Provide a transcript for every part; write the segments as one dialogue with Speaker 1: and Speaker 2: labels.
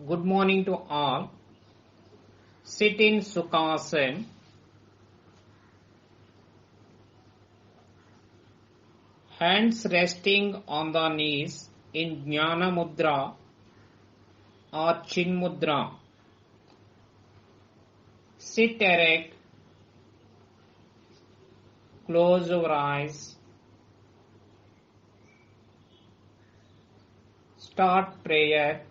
Speaker 1: Good morning to all. Sit in Sukhasana. Hands resting on the knees in Jnana Mudra or Chin Mudra. Sit erect. Close your eyes. Start prayer.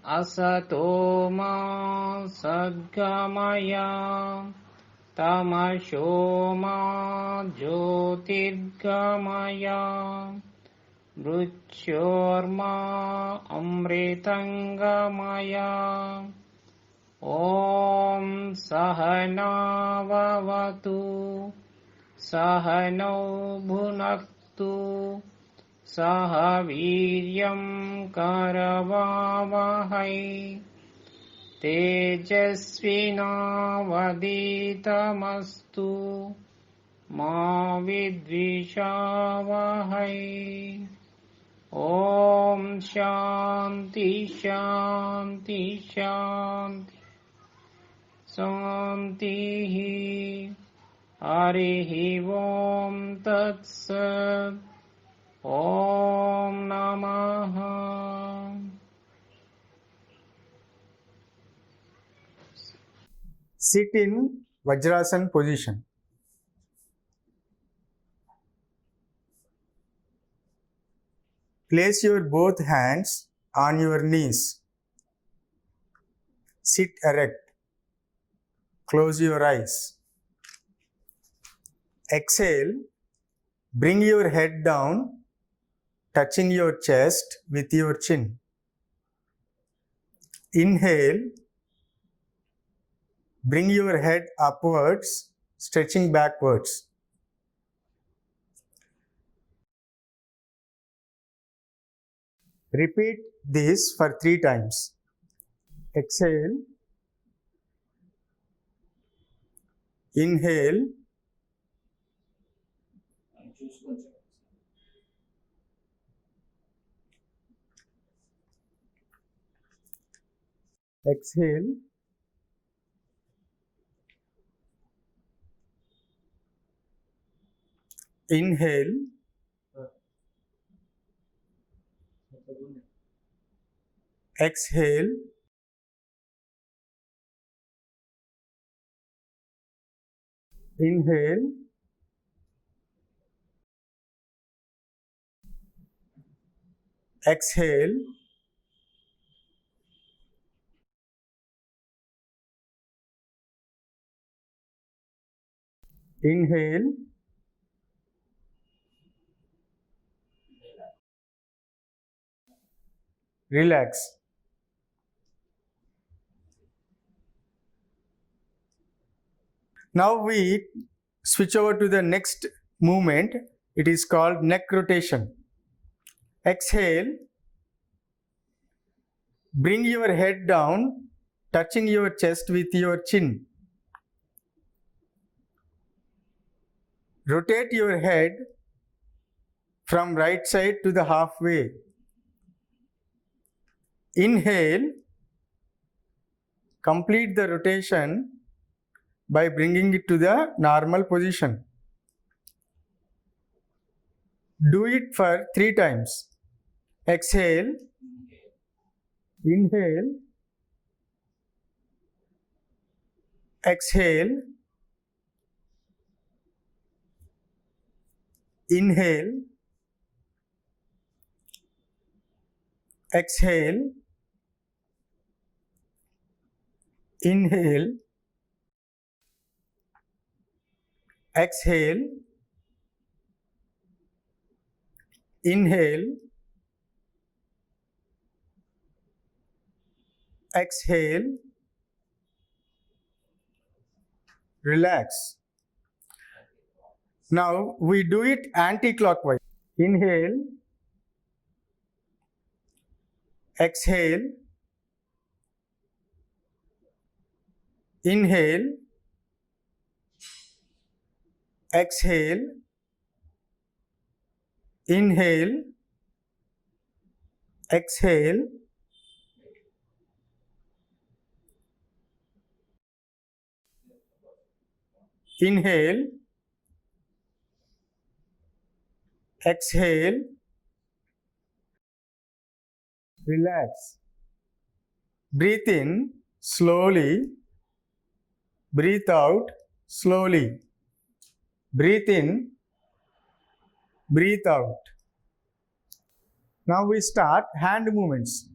Speaker 1: Asato ma sadgamaya tamasho ma jyotirgamaya mrityorma amritangamaya Om Sahana Vavatu Sahano Bhunaktu Saha Viryam Karavavahai Tejasvinavaditamastu Ma Vidvishavahai Om Shanti Shanti Shanti Santihi Harihi Om Tat Sat Om Namaha.
Speaker 2: Sit in Vajrasana position. Place your both hands on your knees. Sit erect. Close your eyes. Exhale. Bring your head down, touching your chest with your chin. Inhale. Bring your head upwards, stretching backwards. Repeat this for 3 times. Exhale. Inhale. Exhale. Inhale. Exhale. Inhale. Exhale. Inhale. Relax. Now we switch over to the next movement. It is called neck rotation. Exhale. Bring your head down, touching your chest with your chin. Rotate your head from right side to the halfway. Inhale. Complete the rotation by bringing it to the normal position. Do it for 3 times. Exhale. Inhale. Exhale. Inhale. Exhale. Inhale. Exhale. Inhale, exhale, relax. Now we do it anti-clockwise. Inhale, exhale, inhale, exhale, inhale, exhale, inhale, exhale, relax. Breathe in slowly, breathe out slowly. Breathe in, breathe out. Now we start hand movements.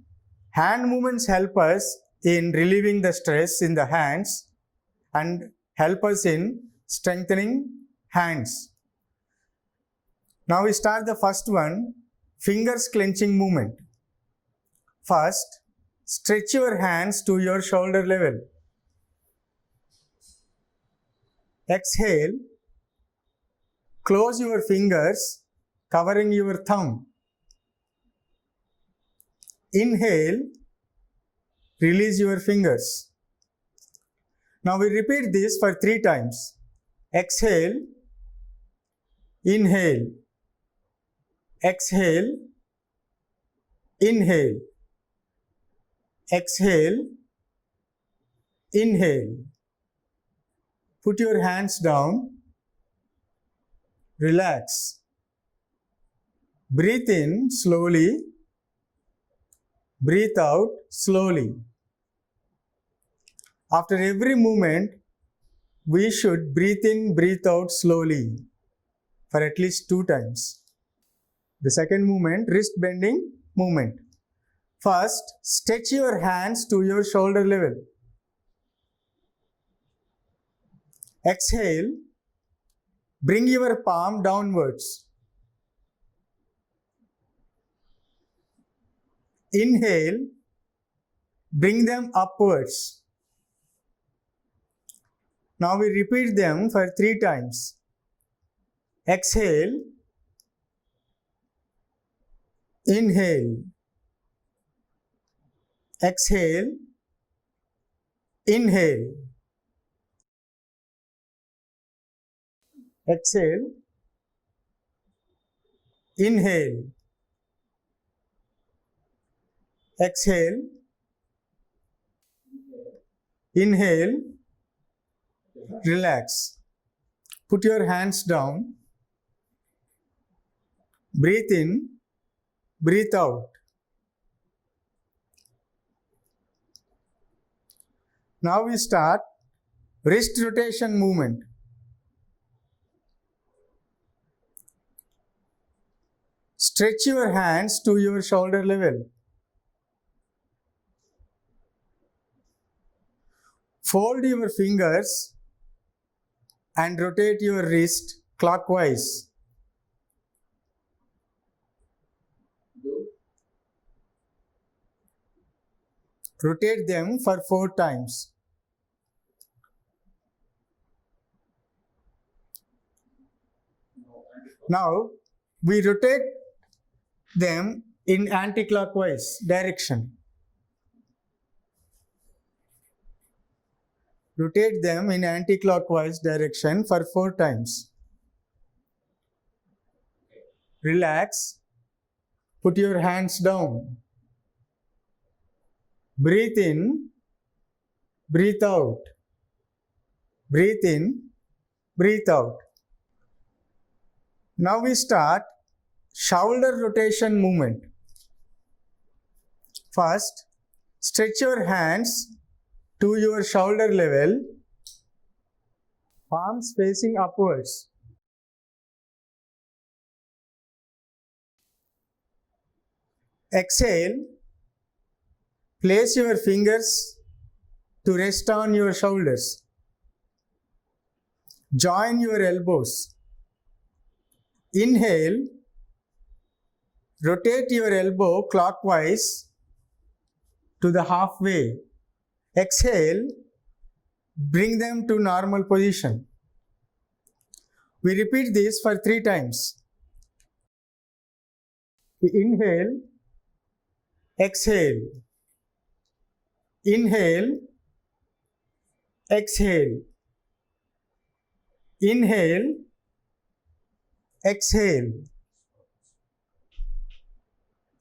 Speaker 2: Hand movements help us in relieving the stress in the hands and help us in strengthening hands. Now we start the first one, fingers clenching movement. First, stretch your hands to your shoulder level. Exhale, close your fingers, covering your thumb. Inhale, release your fingers. Now we repeat this for 3 times. Exhale, inhale, exhale, inhale, exhale, inhale. Put your hands down, relax. Breathe in slowly, breathe out slowly. After every movement, we should breathe in, breathe out slowly for at least 2 times. The second movement, wrist bending movement. First, stretch your hands to your shoulder level. Exhale, bring your palm downwards. Inhale, bring them upwards. Now we repeat them for 3 times. Exhale, inhale, exhale, inhale, exhale, inhale, exhale, inhale, relax. Put your hands down. Breathe in, breathe out. Now we start wrist rotation movement. Stretch your hands to your shoulder level. Fold your fingers and rotate your wrist clockwise. Rotate them for 4 times. Now we rotate them in anti-clockwise direction. Rotate them in anti-clockwise direction for 4 times. Relax. Put your hands down. Breathe in, breathe out. Breathe in, breathe out. Now we start shoulder rotation movement. First, stretch your hands to your shoulder level, palms facing upwards. Exhale, place your fingers to rest on your shoulders. Join your elbows. Inhale, rotate your elbow clockwise to the halfway. Exhale, bring them to normal position. We repeat this for 3 times. Inhale, exhale. Inhale, exhale. Inhale, exhale.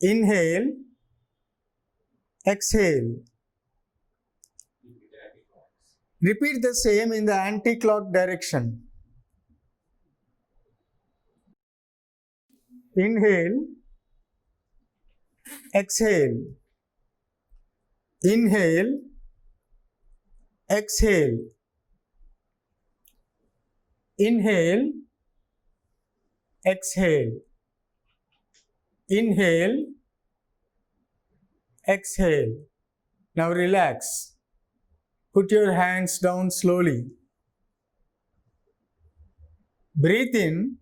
Speaker 2: Inhale, exhale. Repeat the same in the anti-clock direction. Inhale, exhale. Inhale, exhale. Inhale, exhale. Inhale, exhale. Now relax. Put your hands down slowly. Breathe in,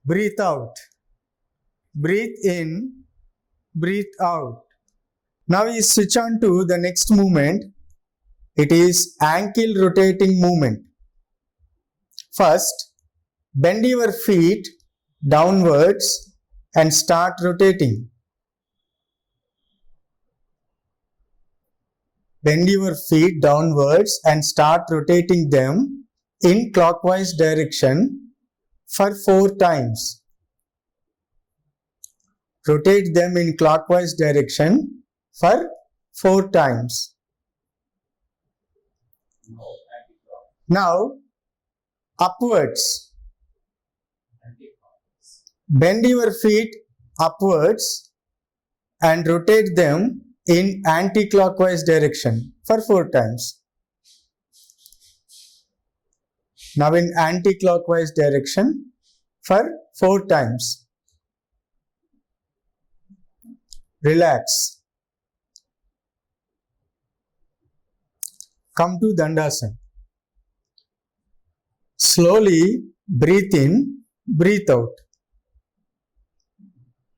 Speaker 2: breathe out. Breathe in, breathe out. Now we switch on to the next movement. It is ankle rotating movement. First, bend your feet downwards and start rotating. Bend your feet downwards and start rotating them in clockwise direction for 4 times. Rotate them in clockwise direction for 4 times. Now, upwards. Bend your feet upwards and rotate them in anti-clockwise direction for 4 times. Now in anti-clockwise direction for 4 times. Relax. Come to Dandasana. Slowly breathe in, breathe out.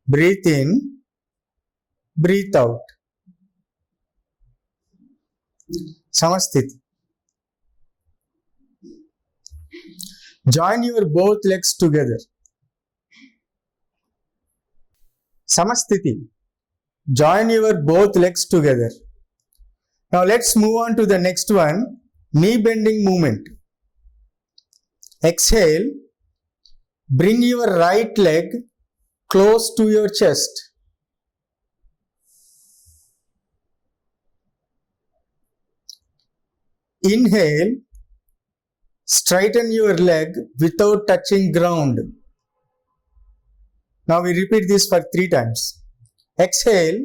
Speaker 2: Breathe in, breathe out. Samasthiti. Join your both legs together. Samasthiti. Join your both legs together. Now let's move on to the next one, knee bending movement. Exhale, bring your right leg close to your chest. Inhale, straighten your leg without touching ground. Now we repeat this for 3 times. Exhale,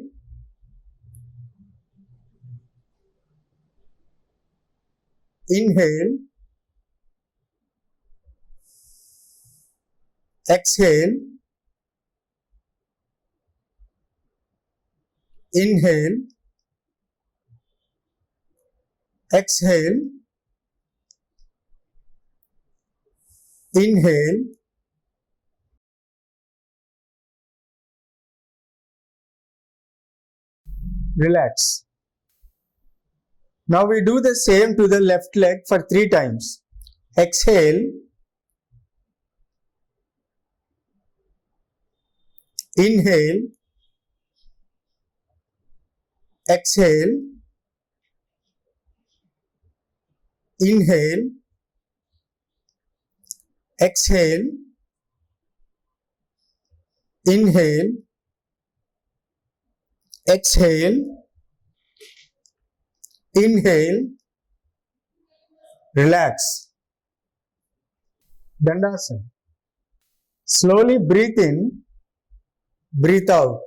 Speaker 2: inhale, exhale, inhale, exhale, inhale, relax. Now we do the same to the left leg for 3 times. Exhale, inhale, exhale, inhale, exhale, inhale, exhale, inhale, relax. Dandasana. Slowly breathe in, breathe out.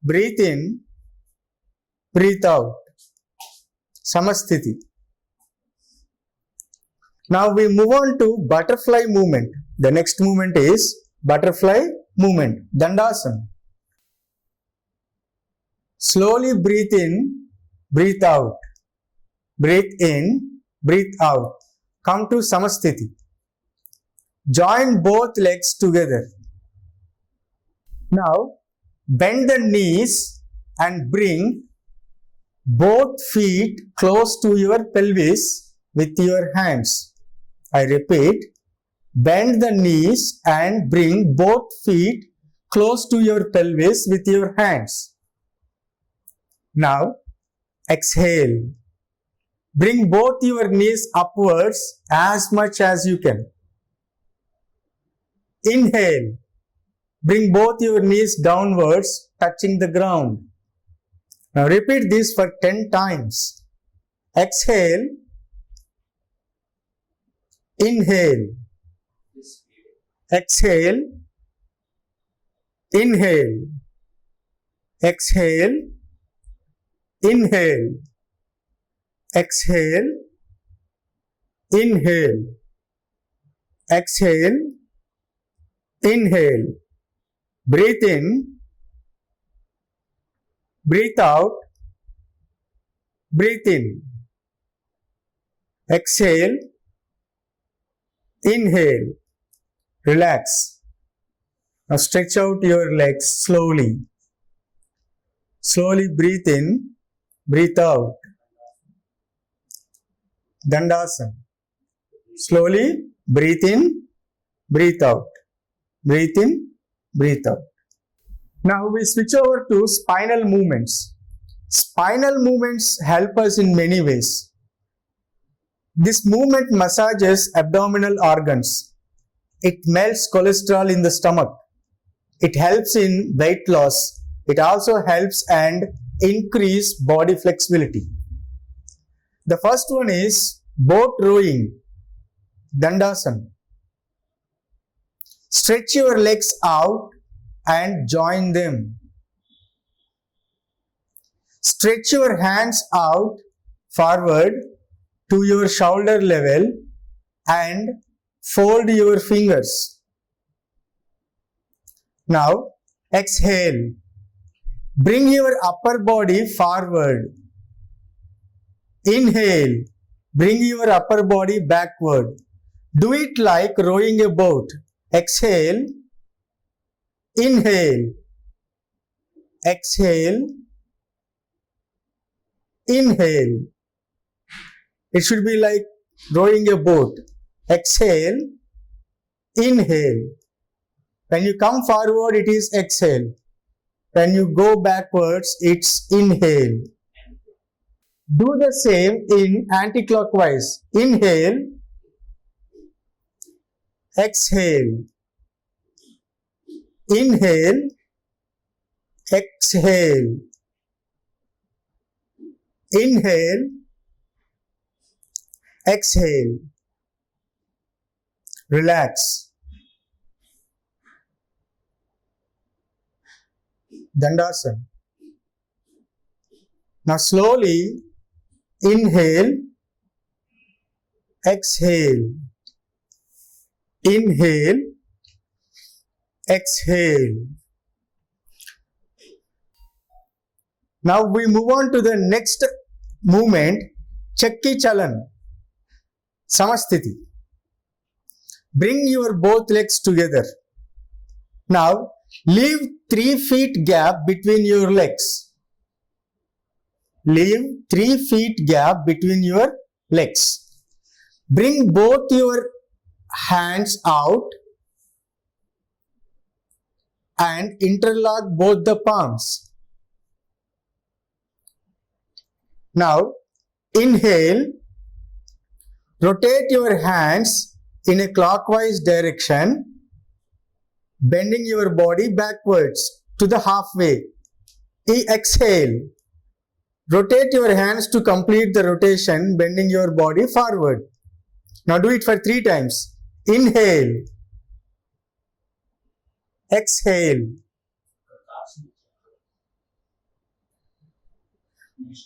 Speaker 2: Breathe in, breathe out. Samasthiti. Now we move on to butterfly movement. The next movement is butterfly movement, Dandasana. Slowly breathe in, breathe out. Breathe in, breathe out. Come to Samasthiti. Join both legs together. Now, bend the knees and bring both feet close to your pelvis with your hands. I repeat, bend the knees and bring both feet close to your pelvis with your hands. Now, exhale. Bring both your knees upwards as much as you can. Inhale. Bring both your knees downwards, touching the ground. Now repeat this for 10 times. Exhale. Inhale. Exhale. Inhale. Exhale. Inhale. Exhale. Inhale. Exhale. Inhale. Breathe in. Breathe out. Breathe in. Exhale. Inhale. Relax. Now stretch out your legs slowly. Slowly breathe in. Breathe out. Dandasana. Slowly breathe in. Breathe out. Breathe in. Breathe out. Now we switch over to spinal movements. Spinal movements help us in many ways. This movement massages abdominal organs. It melts cholesterol in the stomach. It helps in weight loss. It also helps and increase body flexibility. The first one is boat rowing, Dandasana. Stretch your legs out and join them. Stretch your hands out forward to your shoulder level and fold your fingers. Now exhale. Bring your upper body forward. Inhale. Bring your upper body backward. Do it like rowing a boat. Exhale. Inhale. Exhale. Inhale. It should be like rowing a boat. Exhale. Inhale. When you come forward, it is exhale. When you go backwards, it's inhale. Do the same in anti-clockwise. Inhale. Exhale. Inhale. Exhale. Inhale. Exhale. Relax. Dandasana. Now slowly inhale, exhale. Inhale, exhale. Now we move on to the next movement, Chakki Chalan, Samasthiti. Bring your both legs together. Now leave 3 feet gap between your legs. Leave 3 feet gap between your legs. Bring both your hands out and interlock both the palms. Now inhale, rotate your hands in a clockwise direction, bending your body backwards to the halfway. Exhale, rotate your hands to complete the rotation, bending your body forward. Now do it for 3 times. Inhale, exhale.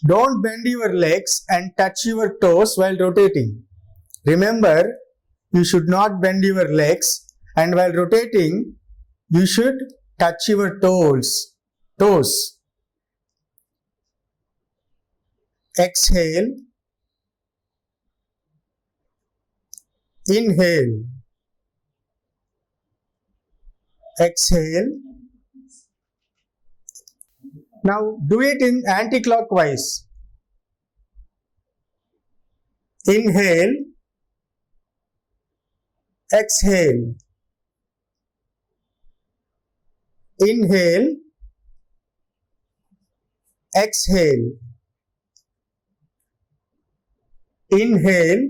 Speaker 2: Don't bend your legs and touch your toes while rotating. Remember, you should not bend your legs, and while rotating, you should touch your toes. Exhale. Inhale. Exhale. Now do it in anti-clockwise. Inhale, exhale. Inhale, exhale. Inhale,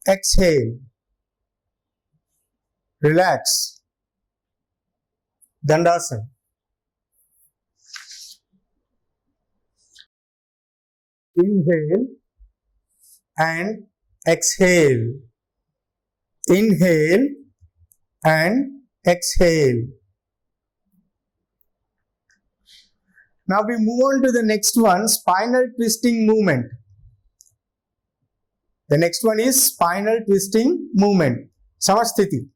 Speaker 2: exhale. Relax. Dandasana. Inhale and exhale. Inhale and exhale. Now we move on to the next one, spinal twisting movement. The next one is spinal twisting movement. Samasthiti.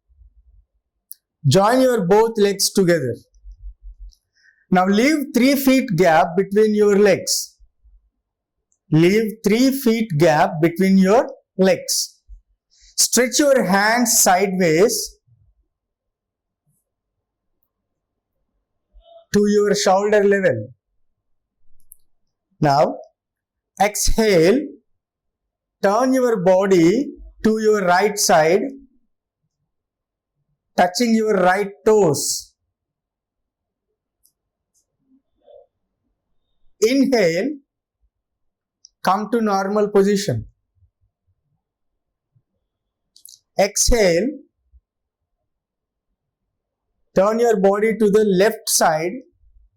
Speaker 2: Join your both legs together. Now leave 3 feet gap between your legs. Leave 3 feet gap between your legs. Stretch your hands sideways to your shoulder level. Now exhale, turn your body to your right side, touching your right toes. Inhale, come to normal position. Exhale, turn your body to the left side,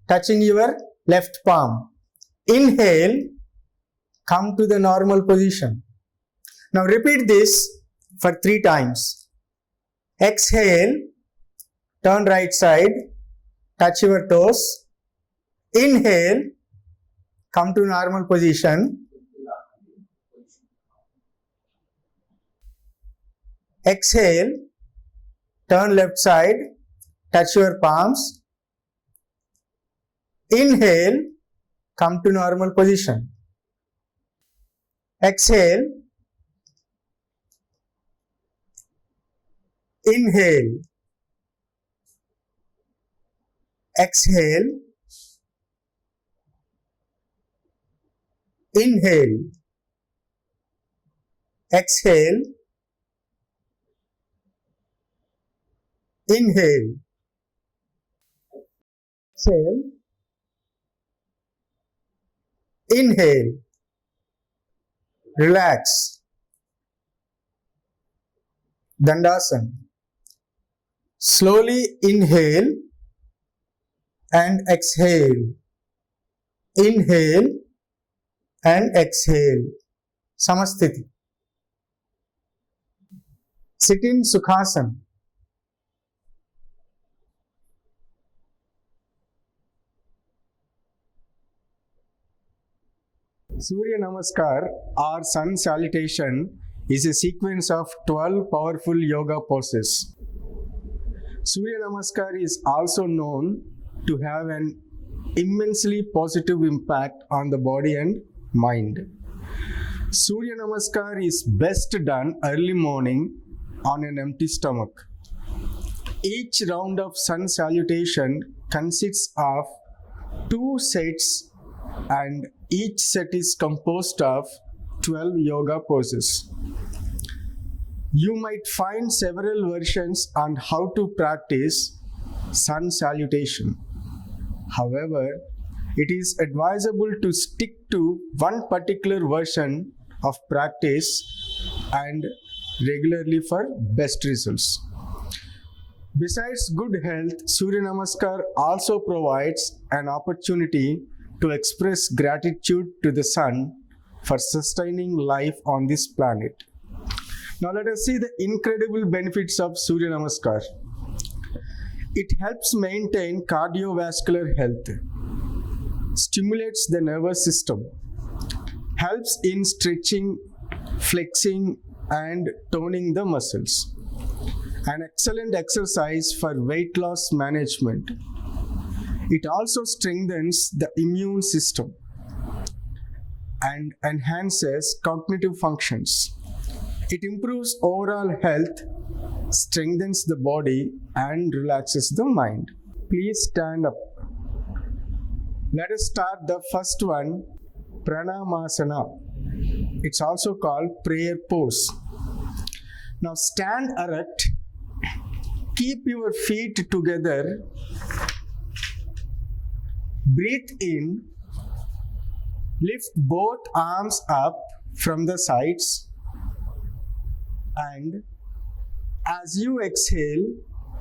Speaker 2: touching your left palm. Inhale, come to the normal position. Now repeat this for 3 times. Exhale, turn right side, touch your toes. Inhale, come to normal position. Exhale, turn left side, touch your palms. Inhale, come to normal position. Exhale, inhale, exhale, inhale, exhale, inhale, exhale, inhale. Relax. Dandasana. Slowly inhale and exhale. Inhale and exhale. Samasthiti. Sit in Sukhasana. Surya Namaskar or Sun Salutation is a sequence of 12 powerful yoga poses. Surya Namaskar is also known to have an immensely positive impact on the body and mind. Surya Namaskar is best done early morning on an empty stomach. Each round of Sun Salutation consists of 2 sets and each set is composed of 12 yoga poses. You might find several versions on how to practice Sun Salutation. However, it is advisable to stick to one particular version of practice and regularly for best results. Besides good health, Surya Namaskar also provides an opportunity to express gratitude to the sun for sustaining life on this planet. Now let us see the incredible benefits of Surya Namaskar. It helps maintain cardiovascular health, stimulates the nervous system, helps in stretching, flexing and toning the muscles. An excellent exercise for weight loss management. It also strengthens the immune system and enhances cognitive functions. It improves overall health, strengthens the body, and relaxes the mind. Please stand up. Let us start the first one, Pranamasana. It's also called prayer pose. Now stand erect. Keep your feet together. Breathe in. Lift both arms up from the sides. And as you exhale,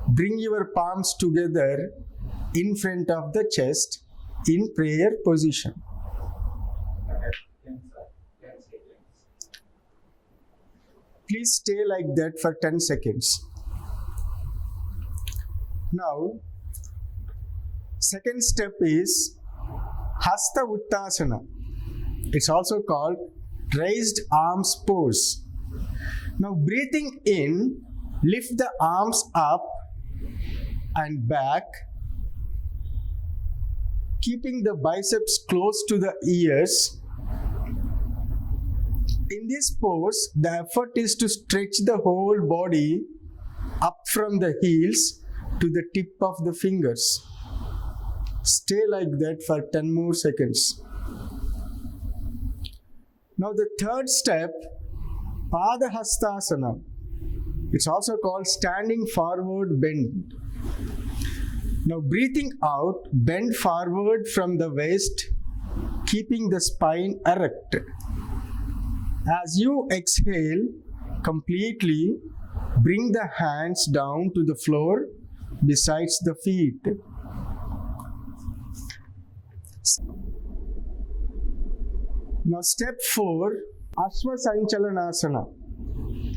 Speaker 2: bring your palms together in front of the chest in prayer position. Please stay like that for 10 seconds. Now, second step is Hasta Uttasana. It's also called raised arms pose. Now, breathing in, lift the arms up and back, keeping the biceps close to the ears. In this pose, the effort is to stretch the whole body up from the heels to the tip of the fingers. Stay like that for 10 more seconds. Now the third step, Padahastasana. It's also called standing forward bend. Now breathing out, bend forward from the waist, keeping the spine erect. As you exhale completely, bring the hands down to the floor besides the feet. Now step 4, Ashwasanchalanasana.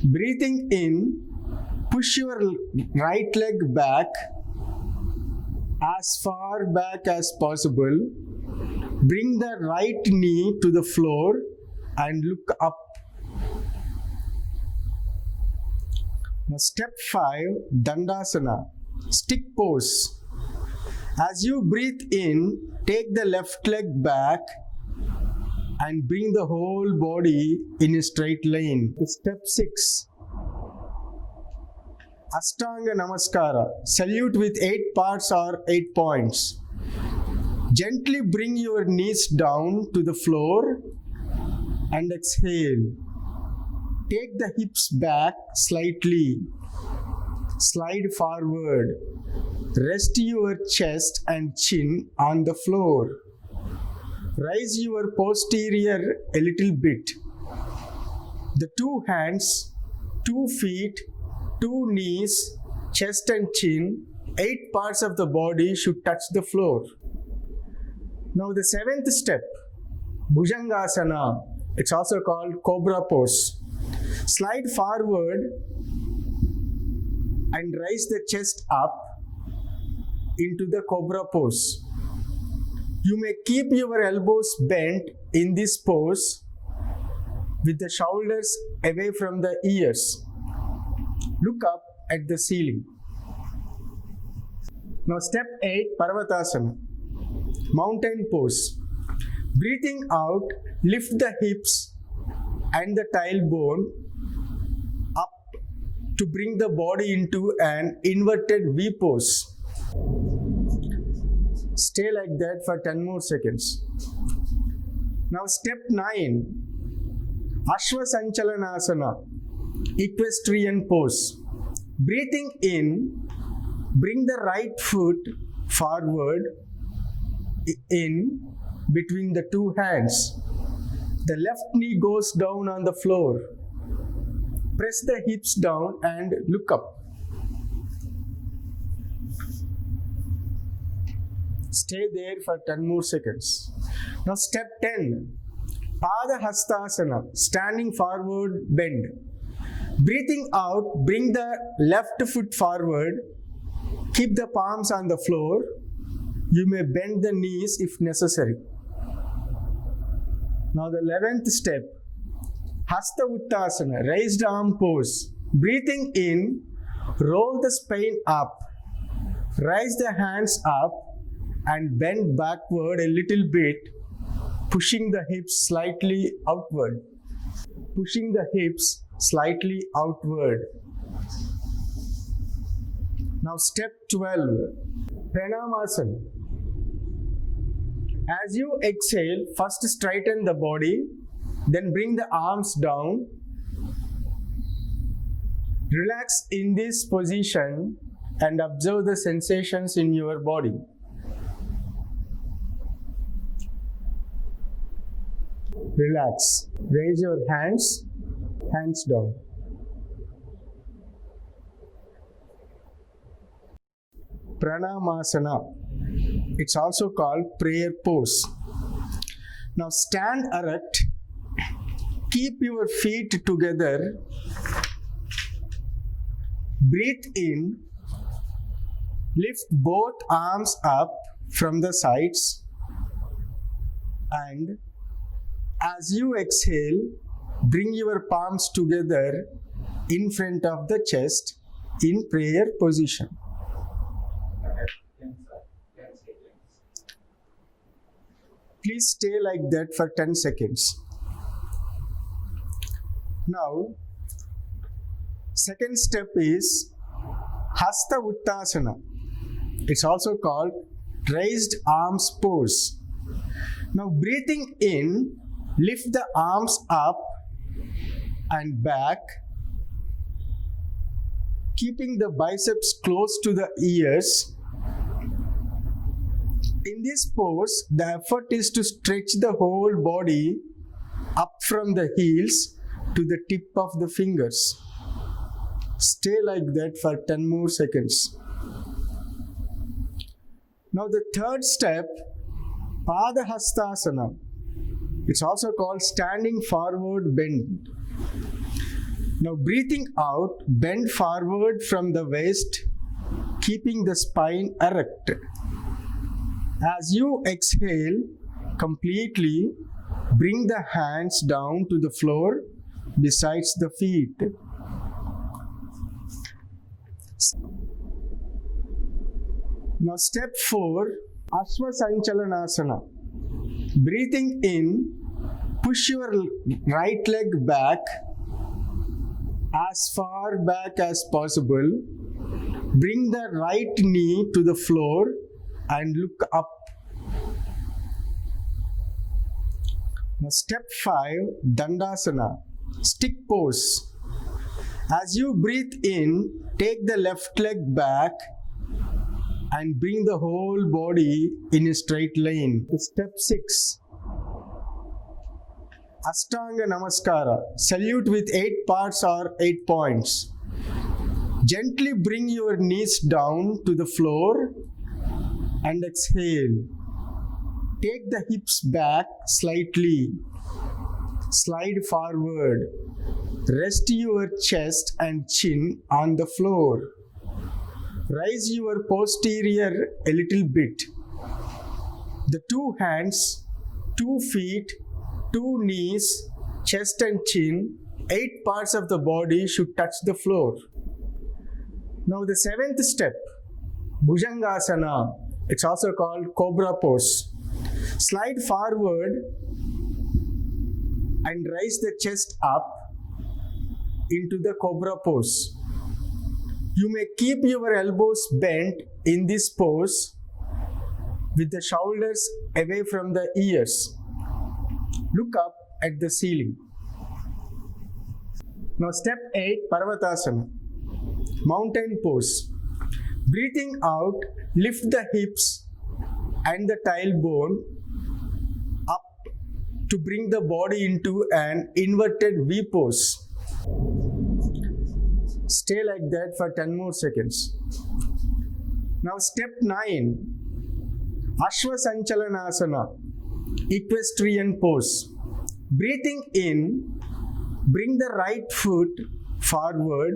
Speaker 2: Breathing in, push your right leg back as far back as possible. Bring the right knee to the floor and look up. Now step 5, Dandasana, stick pose. As you breathe in, take the left leg back and bring the whole body in a straight line. Step 6, Ashtanga Namaskara, salute with 8 parts or 8 points. Gently bring your knees down to the floor and exhale. Take the hips back slightly. Slide forward. Rest your chest and chin on the floor. Raise your posterior a little bit. The 2 hands, 2 feet, 2 knees, chest and chin, 8 parts of the body should touch the floor. Now the 7th step, Bhujangasana. It's also called Cobra pose. Slide forward and raise the chest up into the Cobra pose. You may keep your elbows bent in this pose with the shoulders away from the ears. Look up at the ceiling. Now step 8, Parvatasana. Mountain pose. Breathing out, lift the hips and the tailbone up to bring the body into an inverted V pose. Stay like that for 10 more seconds. Now step 9, Ashwasanchalanasana, equestrian pose. Breathing in, bring the right foot forward in between the 2 hands. The left knee goes down on the floor. Press the hips down and look up. Stay there for 10 more seconds. Now step 10, Padahastasana, standing forward bend. Breathing out, bring the left foot forward. Keep the palms on the floor. You may bend the knees if necessary. Now the 11th step, Hasta Uttasana, raised arm pose. Breathing in, roll the spine up. Raise the hands up and bend backward a little bit, pushing the hips slightly outward. Pushing the hips slightly outward. Now step 12, Pranamasana. As you exhale, first straighten the body, then bring the arms down. Relax in this position and observe the sensations in your body. Relax. Raise your hands down. Pranamasana. It's also called prayer pose. Now stand erect. Keep your feet together. Breathe in. Lift both arms up from the sides. And as you exhale, bring your palms together in front of the chest in prayer position. Please stay like that for 10 seconds. Now, second step is Hasta Uttasana. It's also called raised arms pose. Now, breathing in, lift the arms up and back, keeping the biceps close to the ears. In this pose, the effort is to stretch the whole body up from the heels to the tip of the fingers. Stay like that for 10 more seconds. Now the third step, Padahastasana. It's also called standing forward bend. Now breathing out, bend forward from the waist, keeping the spine erect. As you exhale completely, bring the hands down to the floor besides the feet. Now step 4, Ashwasanchalanasana. Breathing in, push your right leg back as far back as possible. Bring the right knee to the floor and look up. Now step 5, Dandasana, stick pose. As you breathe in, take the left leg back and bring the whole body in a straight line. Step 6, Ashtanga Namaskara, salute with 8 parts or 8 points. Gently bring your knees down to the floor and exhale. Take the hips back slightly. Slide forward. Rest your chest and chin on the floor. Raise your posterior a little bit. The 2 hands, 2 feet, 2 knees, chest and chin, 8 parts of the body should touch the floor. Now the 7th step, Bhujangasana. It's also called Cobra pose. Slide forward and raise the chest up into the Cobra pose. You may keep your elbows bent in this pose with the shoulders away from the ears. Look up at the ceiling. Now step 8, Parvatasana. Mountain pose. Breathing out, lift the hips and the tailbone up to bring the body into an inverted V pose. Stay like that for 10 more seconds. Now step 9, Ashwasanchalanasana, equestrian pose. Breathing in, bring the right foot forward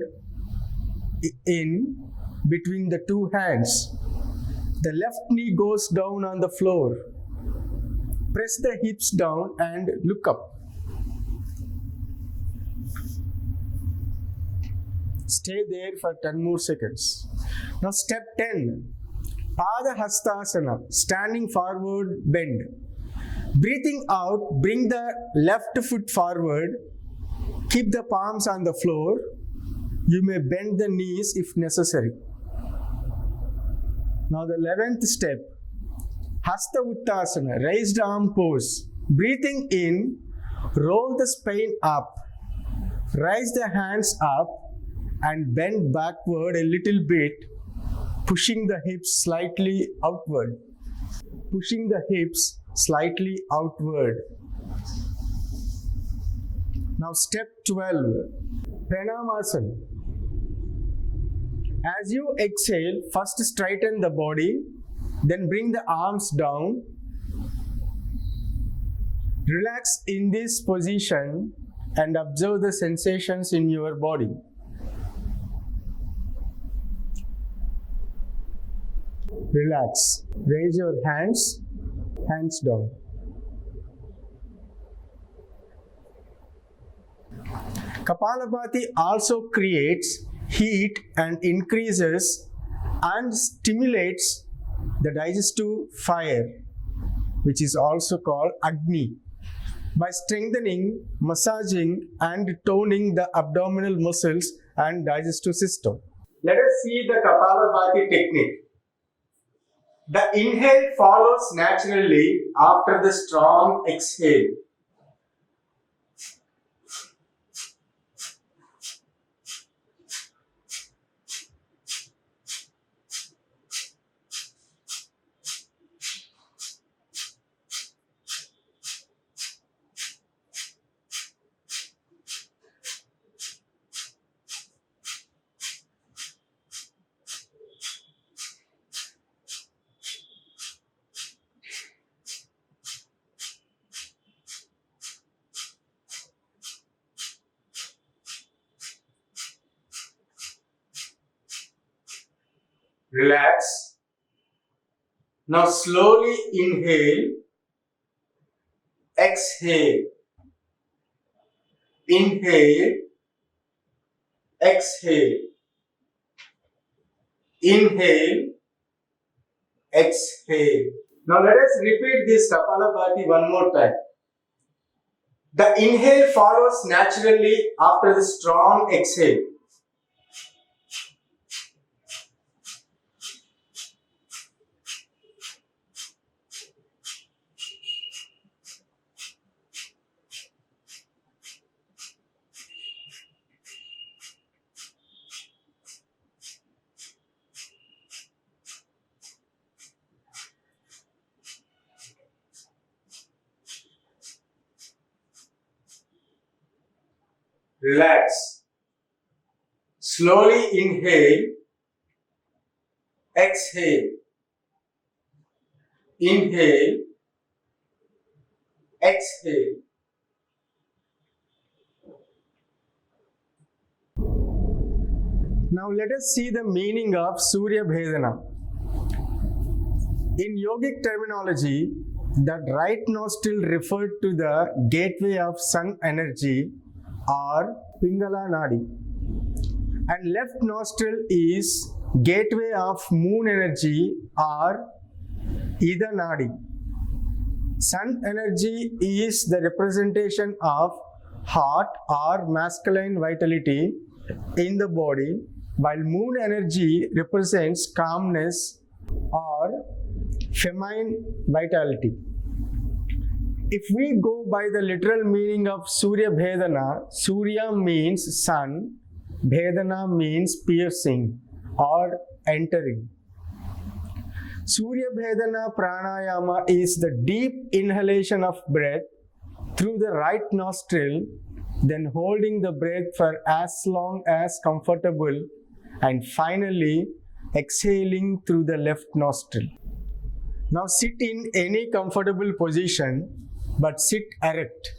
Speaker 2: in between the 2 hands. The left knee goes down on the floor. Press the hips down and look up. Stay there for 10 more seconds. Now step 10, Padahastasana, standing forward bend. Breathing out, bring the left foot forward. Keep the palms on the floor. You may bend the knees if necessary. Now the 11th step, Hasta Uttasana, raised arm pose. Breathing in, roll the spine up, raise the hands up and bend backward a little bit, pushing the hips slightly outward. Pushing the hips slightly outward. Now step 12, Pranamasana. As you exhale, first straighten the body, then bring the arms down. Relax in this position and observe the sensations in your body. Relax. Raise your hands down. Kapalabhati also creates heat and increases and stimulates the digestive fire, which is also called Agni, by strengthening, massaging and toning the abdominal muscles and digestive system. Let us see the Kapalabhati technique. The inhale follows naturally after the strong exhale. Relax. Now slowly inhale, exhale, inhale, exhale, inhale, exhale. Now let us repeat this Kapalabhati one more time. The inhale follows naturally after the strong exhale. Relax. Slowly inhale, exhale, inhale, exhale. Now let us see the meaning of Surya Bhedana. In yogic terminology, the right nostril referred to the gateway of sun energy or Pingala Nadi, and left nostril is gateway of moon energy or Ida Nadi. Sun energy is the representation of heart or masculine vitality in the body, while moon energy represents calmness or feminine vitality. If we go by the literal meaning of Surya Bhedana, Surya means sun, Bhedana means piercing or entering. Surya Bhedana Pranayama is the deep inhalation of breath through the right nostril, then holding the breath for as long as comfortable, and finally exhaling through the left nostril. Now sit in any comfortable position, but sit erect.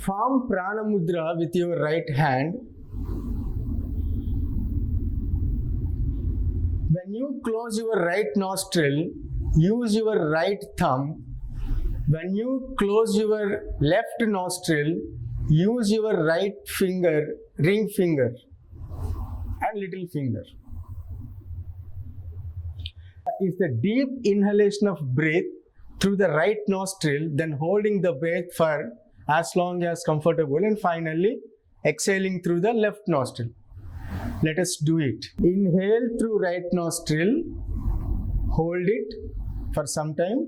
Speaker 2: Form Prana Mudra with your right hand. When you close your right nostril, use your right thumb. When you close your left nostril, use your right finger, ring finger, and little finger. Is the deep inhalation of breath through the right nostril, then holding the breath for as long as comfortable, and finally exhaling through the left nostril. Let us do it. Inhale through right nostril, hold it for some time.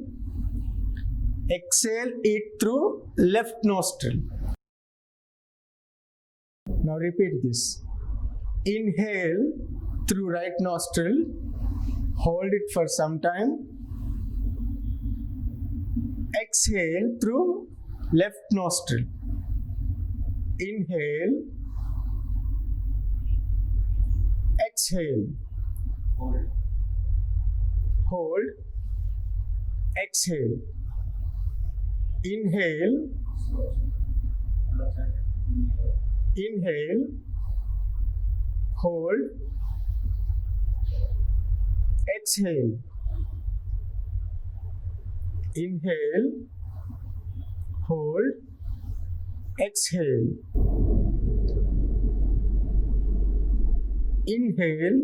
Speaker 2: Exhale it through left nostril. Now repeat this. Inhale through right nostril, hold it for some time. Exhale through left nostril. Inhale, exhale, hold, exhale, inhale, inhale, hold, exhale, inhale, hold, exhale, inhale,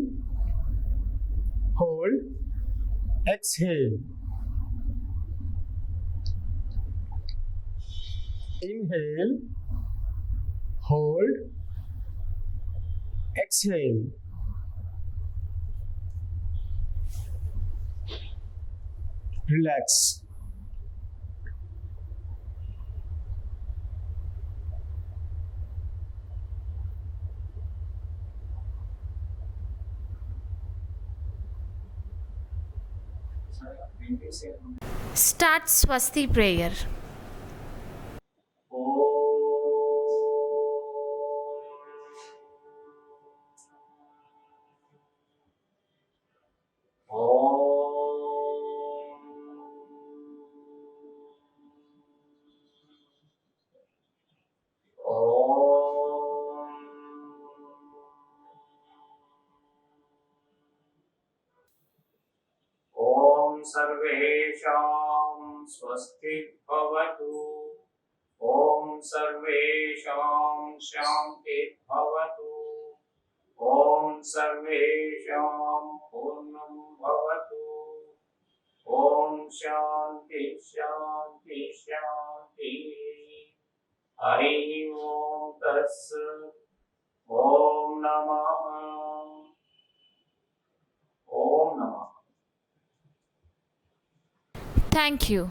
Speaker 2: hold, exhale, inhale, hold, exhale. Relax.
Speaker 3: Start Swasti prayer.
Speaker 1: ॐ सर्वेषां स्वस्ति भवतु। ॐ सर्वेषां शान्ति भवतु। ॐ सर्वेषां पूर्णं भवतु। ॐ शान्ति शान्ति शान्ति। हरि ओम तत्सत्। ओम नमः। ओम नमः।
Speaker 3: Thank you.